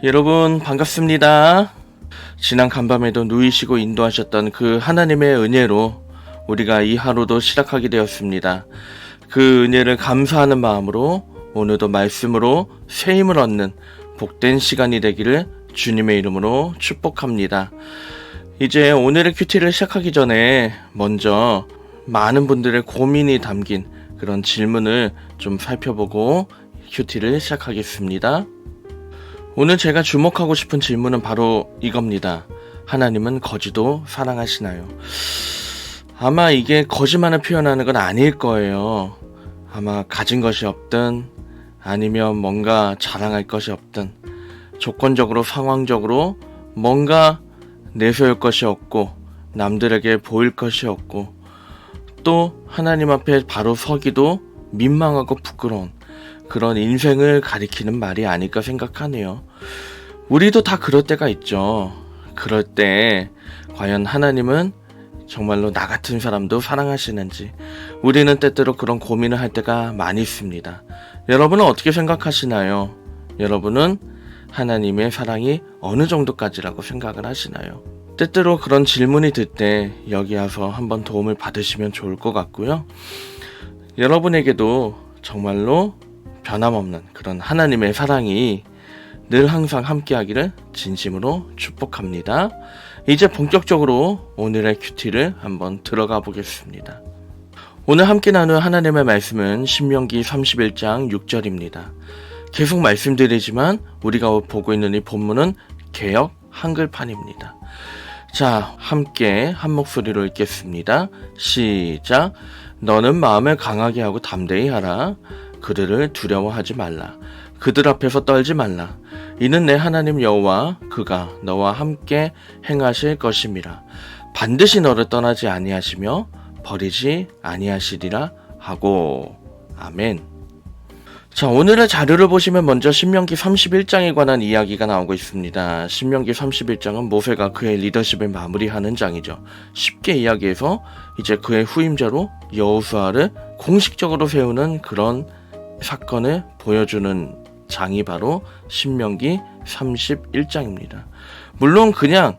여러분 반갑습니다. 지난 간밤에도 누이시고 인도하셨던 그 하나님의 은혜로 우리가 이 하루도 시작하게 되었습니다. 그 은혜를 감사하는 마음으로 오늘도 말씀으로 새 힘을 얻는 복된 시간이 되기를 주님의 이름으로 축복합니다. 이제 오늘의 큐티를 시작하기 전에 먼저 많은 분들의 고민이 담긴 그런 질문을 좀 살펴보고 큐티를 시작하겠습니다. 오늘 제가 주목하고 싶은 질문은 바로 이겁니다. 하나님은 거지도 사랑하시나요? 아마 이게 거지만을 표현하는 건 아닐 거예요. 아마 가진 것이 없든 아니면 뭔가 자랑할 것이 없든 조건적으로 상황적으로 뭔가 내세울 것이 없고 남들에게 보일 것이 없고 또 하나님 앞에 바로 서기도 민망하고 부끄러운 그런 인생을 가리키는 말이 아닐까 생각하네요. 우리도 다 그럴 때가 있죠. 그럴 때 과연 하나님은 정말로 나 같은 사람도 사랑하시는지 우리는 때때로 그런 고민을 할 때가 많이 있습니다. 여러분은 어떻게 생각하시나요? 여러분은 하나님의 사랑이 어느 정도까지라고 생각을 하시나요? 때때로 그런 질문이 들 때 여기 와서 한번 도움을 받으시면 좋을 것 같고요. 여러분에게도 정말로 변함없는 그런 하나님의 사랑이 늘 항상 함께하기를 진심으로 축복합니다. 이제 본격적으로 오늘의 큐티를 한번 들어가 보겠습니다. 오늘 함께 나눌 하나님의 말씀은 신명기 31장 6절입니다. 계속 말씀드리지만 우리가 보고 있는 이 본문은 개역 한글판입니다. 자, 함께 한 목소리로 읽겠습니다. 시작. 너는 마음을 강하게 하고 담대히 하라. 그들을 두려워하지 말라. 그들 앞에서 떨지 말라. 이는 내 하나님 여호와 그가 너와 함께 행하실 것임이라. 반드시 너를 떠나지 아니하시며 버리지 아니하시리라 하고. 아멘. 자, 오늘의 자료를 보시면 먼저 신명기 31장에 관한 이야기가 나오고 있습니다. 신명기 31장은 모세가 그의 리더십을 마무리하는 장이죠. 쉽게 이야기해서 이제 그의 후임자로 여호수아를 공식적으로 세우는 그런 사건을 보여주는 장이 바로 신명기 31장입니다. 물론 그냥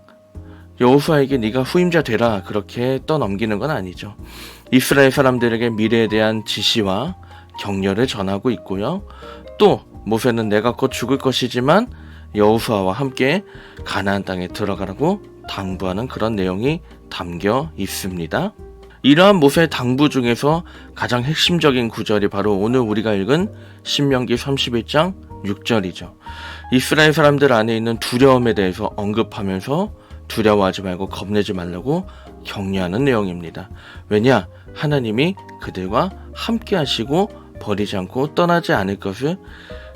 여호수아에게 네가 후임자 되라 그렇게 떠넘기는 건 아니죠. 이스라엘 사람들에게 미래에 대한 지시와 격려를 전하고 있고요. 또 모세는 내가 곧 죽을 것이지만 여호수아와 함께 가나안 땅에 들어가라고 당부하는 그런 내용이 담겨 있습니다. 이러한 모세의 당부 중에서 가장 핵심적인 구절이 바로 오늘 우리가 읽은 신명기 31장 6절이죠. 이스라엘 사람들 안에 있는 두려움에 대해서 언급하면서 두려워하지 말고 겁내지 말라고 격려하는 내용입니다. 왜냐? 하나님이 그들과 함께 하시고 버리지 않고 떠나지 않을 것을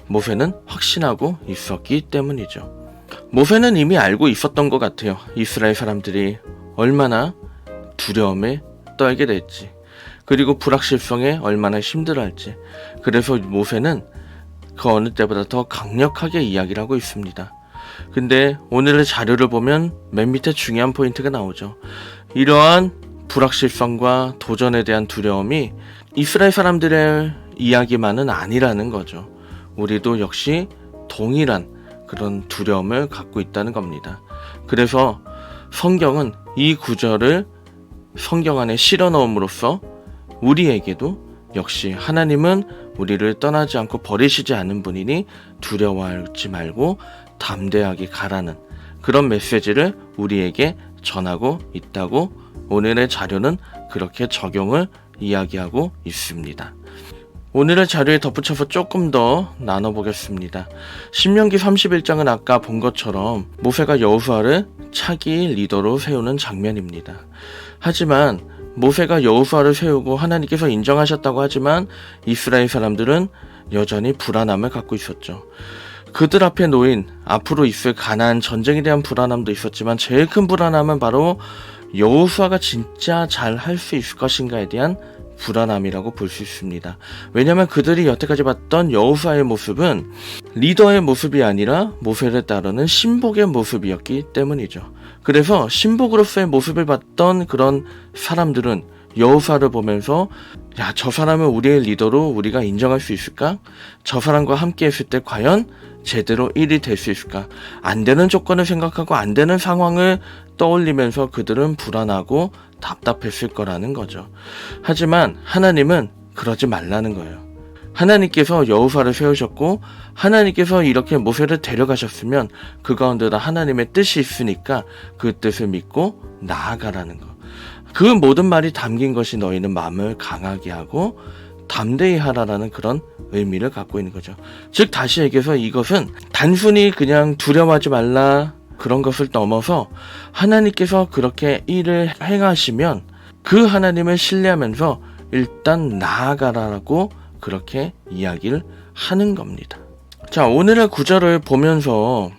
모세는 확신하고 있었기 때문이죠. 모세는 이미 알고 있었던 것 같아요. 이스라엘 사람들이 얼마나 두려움에 떨게 될지 그리고 불확실성에 얼마나 힘들어할지. 그래서 모세는 그 어느 때보다 더 강력하게 이야기를 하고 있습니다. 근데 오늘의 자료를 보면 맨 밑에 중요한 포인트가 나오죠. 이러한 불확실성과 도전에 대한 두려움이 이스라엘 사람들의 이야기만은 아니라는 거죠. 우리도 역시 동일한 그런 두려움을 갖고 있다는 겁니다. 그래서 성경은 이 구절을 성경 안에 실어 넣음으로써 우리에게도 역시 하나님은 우리를 떠나지 않고 버리시지 않은 분이니 두려워하지 말고 담대하게 가라는 그런 메시지를 우리에게 전하고 있다고 오늘의 자료는 그렇게 적용을 이야기하고 있습니다. 오늘의 자료에 덧붙여서 조금 더 나눠보겠습니다. 신명기 31장은 아까 본 것처럼 모세가 여호수아를 차기 리더로 세우는 장면입니다. 하지만 모세가 여호수아를 세우고 하나님께서 인정하셨다고 하지만 이스라엘 사람들은 여전히 불안함을 갖고 있었죠. 그들 앞에 놓인 앞으로 있을 가나안 전쟁에 대한 불안함도 있었지만 제일 큰 불안함은 바로 여호수아가 진짜 잘 할 수 있을 것인가에 대한 불안함이라고 볼 수 있습니다. 왜냐하면 그들이 여태까지 봤던 여호수아의 모습은 리더의 모습이 아니라 모세를 따르는 신복의 모습이었기 때문이죠. 그래서 신복으로서의 모습을 봤던 그런 사람들은 여호수아를 보면서 야, 저 사람은 우리의 리더로 우리가 인정할 수 있을까? 저 사람과 함께 했을 때 과연 제대로 일이 될 수 있을까? 안 되는 조건을 생각하고 안 되는 상황을 떠올리면서 그들은 불안하고 답답했을 거라는 거죠. 하지만 하나님은 그러지 말라는 거예요. 하나님께서 여호수아를 세우셨고 하나님께서 이렇게 모세를 데려가셨으면 그 가운데다 하나님의 뜻이 있으니까 그 뜻을 믿고 나아가라는 거. 그 모든 말이 담긴 것이 너희는 마음을 강하게 하고 담대히 하라라는 그런 의미를 갖고 있는 거죠. 즉 다시 얘기해서 이것은 단순히 그냥 두려워하지 말라 그런 것을 넘어서 하나님께서 그렇게 일을 행하시면 그 하나님을 신뢰하면서 일단 나아가라라고 그렇게 이야기를 하는 겁니다. 자, 오늘의 구절을 보면서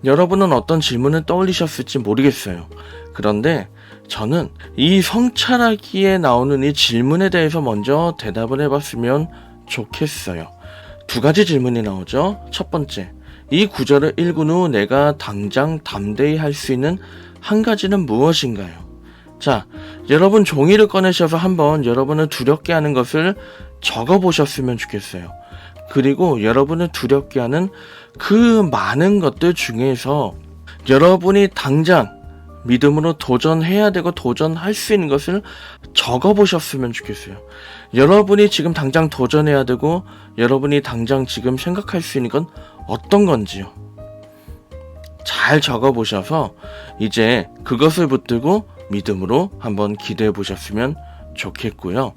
여러분은 어떤 질문을 떠올리셨을지 모르겠어요. 그런데 저는 이 성찰하기에 나오는 이 질문에 대해서 먼저 대답을 해봤으면 좋겠어요. 두 가지 질문이 나오죠. 첫 번째, 이 구절을 읽은 후 내가 당장 담대히 할 수 있는 한 가지는 무엇인가요? 자, 여러분 종이를 꺼내셔서 한번 여러분을 두렵게 하는 것을 적어보셨으면 좋겠어요. 그리고 여러분을 두렵게 하는 그 많은 것들 중에서 여러분이 당장 믿음으로 도전해야 되고 도전할 수 있는 것을 적어보셨으면 좋겠어요. 여러분이 지금 당장 도전해야 되고 여러분이 당장 지금 생각할 수 있는 건 어떤 건지요. 잘 적어보셔서 이제 그것을 붙들고 믿음으로 한번 기도해 보셨으면 좋겠고요.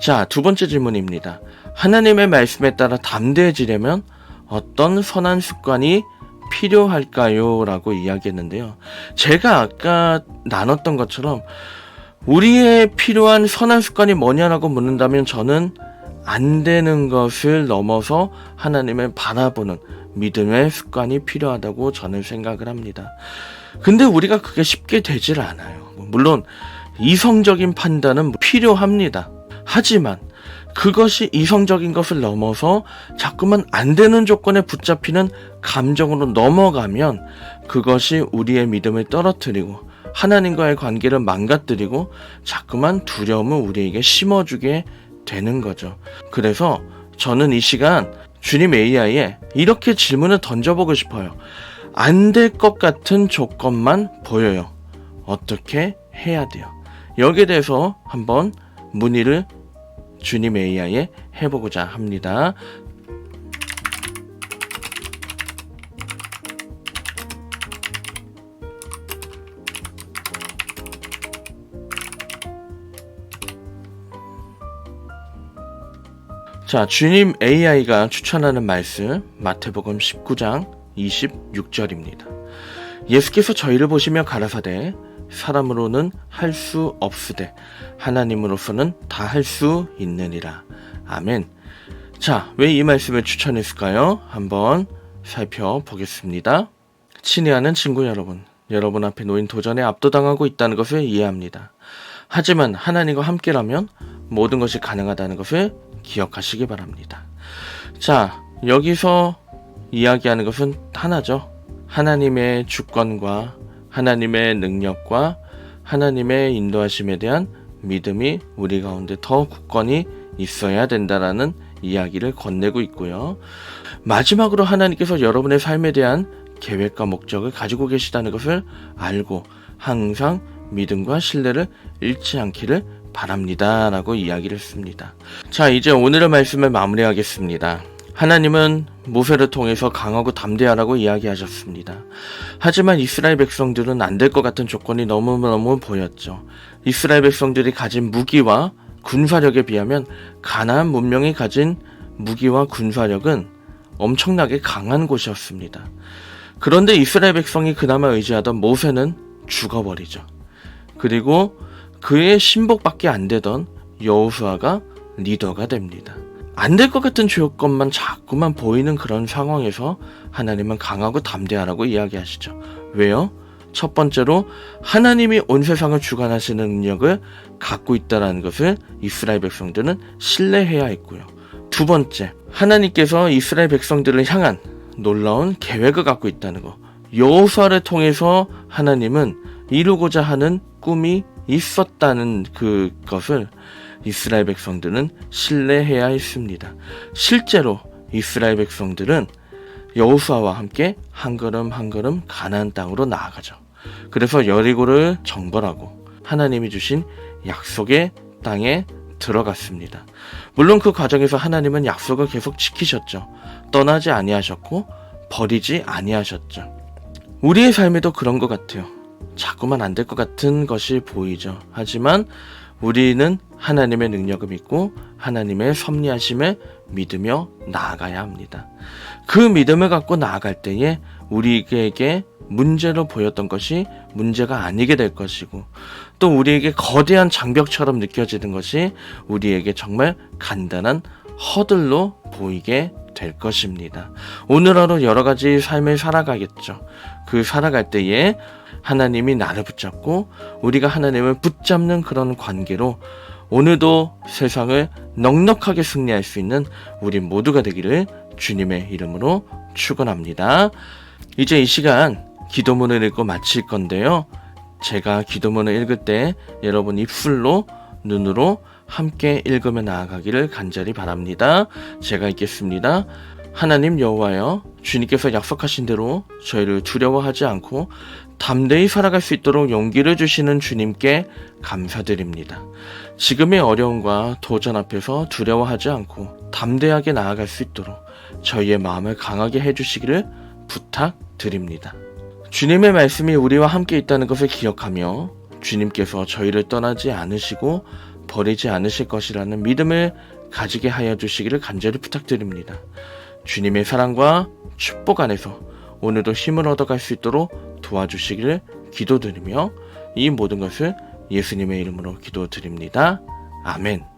자, 두 번째 질문입니다. 하나님의 말씀에 따라 담대해지려면 어떤 선한 습관이 필요할까요? 라고 이야기했는데요. 제가 아까 나눴던 것처럼 우리의 필요한 선한 습관이 뭐냐라고 묻는다면 저는 안 되는 것을 넘어서 하나님을 바라보는 믿음의 습관이 필요하다고 저는 생각을 합니다. 근데 우리가 그게 쉽게 되질 않아요. 물론 이성적인 판단은 필요합니다. 하지만 그것이 이성적인 것을 넘어서 자꾸만 안 되는 조건에 붙잡히는 감정으로 넘어가면 그것이 우리의 믿음을 떨어뜨리고 하나님과의 관계를 망가뜨리고 자꾸만 두려움을 우리에게 심어주게 되는 거죠. 그래서 저는 이 시간 주님 AI에 이렇게 질문을 던져보고 싶어요. 안 될 것 같은 조건만 보여요. 어떻게 해야 돼요? 여기에 대해서 한번 문의를 주님 AI에 해보고자 합니다. 자, 주님 AI가 추천하는 말씀 마태복음 19장 26절입니다. 예수께서 저희를 보시며 가라사대 사람으로는 할 수 없으되 하나님으로서는 다 할 수 있느니라. 아멘. 자, 왜 이 말씀을 추천했을까요? 한번 살펴보겠습니다. 친애하는 친구 여러분 앞에 놓인 도전에 압도당하고 있다는 것을 이해합니다. 하지만 하나님과 함께라면 모든 것이 가능하다는 것을 기억하시기 바랍니다. 자, 여기서 이야기하는 것은 하나죠. 하나님의 주권과 하나님의 능력과 하나님의 인도하심에 대한 믿음이 우리 가운데 더 굳건히 있어야 된다라는 이야기를 건네고 있고요. 마지막으로 하나님께서 여러분의 삶에 대한 계획과 목적을 가지고 계시다는 것을 알고 항상 믿음과 신뢰를 잃지 않기를 바랍니다 라고 이야기를 했습니다. 자, 이제 오늘의 말씀을 마무리하겠습니다. 하나님은 모세를 통해서 강하고 담대하라고 이야기하셨습니다. 하지만 이스라엘 백성들은 안 될 것 같은 조건이 너무너무 보였죠. 이스라엘 백성들이 가진 무기와 군사력에 비하면 가나안 문명이 가진 무기와 군사력은 엄청나게 강한 곳이었습니다. 그런데 이스라엘 백성이 그나마 의지하던 모세는 죽어버리죠. 그리고 그의 신복밖에 안 되던 여호수아가 리더가 됩니다. 안 될 것 같은 조건만 자꾸만 보이는 그런 상황에서 하나님은 강하고 담대하라고 이야기하시죠. 왜요? 첫 번째로 하나님이 온 세상을 주관하시는 능력을 갖고 있다는 것을 이스라엘 백성들은 신뢰해야 했고요. 두 번째, 하나님께서 이스라엘 백성들을 향한 놀라운 계획을 갖고 있다는 것. 여호수아를 통해서 하나님은 이루고자 하는 꿈이 있었다는 그것을 이스라엘 백성들은 신뢰해야 했습니다. 실제로 이스라엘 백성들은 여호수아와 함께 한 걸음 한 걸음 가나안 땅으로 나아가죠. 그래서 여리고를 정벌하고 하나님이 주신 약속의 땅에 들어갔습니다. 물론 그 과정에서 하나님은 약속을 계속 지키셨죠. 떠나지 아니하셨고 버리지 아니하셨죠. 우리의 삶에도 그런 것 같아요. 자꾸만 안 될 것 같은 것이 보이죠. 하지만 우리는 하나님의 능력을 믿고 하나님의 섭리하심을 믿으며 나아가야 합니다. 그 믿음을 갖고 나아갈 때에 우리에게 문제로 보였던 것이 문제가 아니게 될 것이고, 또 우리에게 거대한 장벽처럼 느껴지는 것이 우리에게 정말 간단한 허들로 보이게 될 것입니다. 오늘 하루 여러 가지 삶을 살아가겠죠. 그 살아갈 때에 하나님이 나를 붙잡고 우리가 하나님을 붙잡는 그런 관계로 오늘도 세상을 넉넉하게 승리할 수 있는 우리 모두가 되기를 주님의 이름으로 축원합니다. 이제 이 시간 기도문을 읽고 마칠 건데요. 제가 기도문을 읽을 때 여러분 입술로 눈으로 함께 읽으며 나아가기를 간절히 바랍니다. 제가 읽겠습니다. 하나님 여호와여, 주님께서 약속하신 대로 저희를 두려워하지 않고 담대히 살아갈 수 있도록 용기를 주시는 주님께 감사드립니다. 지금의 어려움과 도전 앞에서 두려워하지 않고 담대하게 나아갈 수 있도록 저희의 마음을 강하게 해주시기를 부탁드립니다. 주님의 말씀이 우리와 함께 있다는 것을 기억하며 주님께서 저희를 떠나지 않으시고 버리지 않으실 것이라는 믿음을 가지게 하여 주시기를 간절히 부탁드립니다. 주님의 사랑과 축복 안에서 오늘도 힘을 얻어갈 수 있도록 도와주시기를 기도드리며 이 모든 것을 예수님의 이름으로 기도드립니다. 아멘.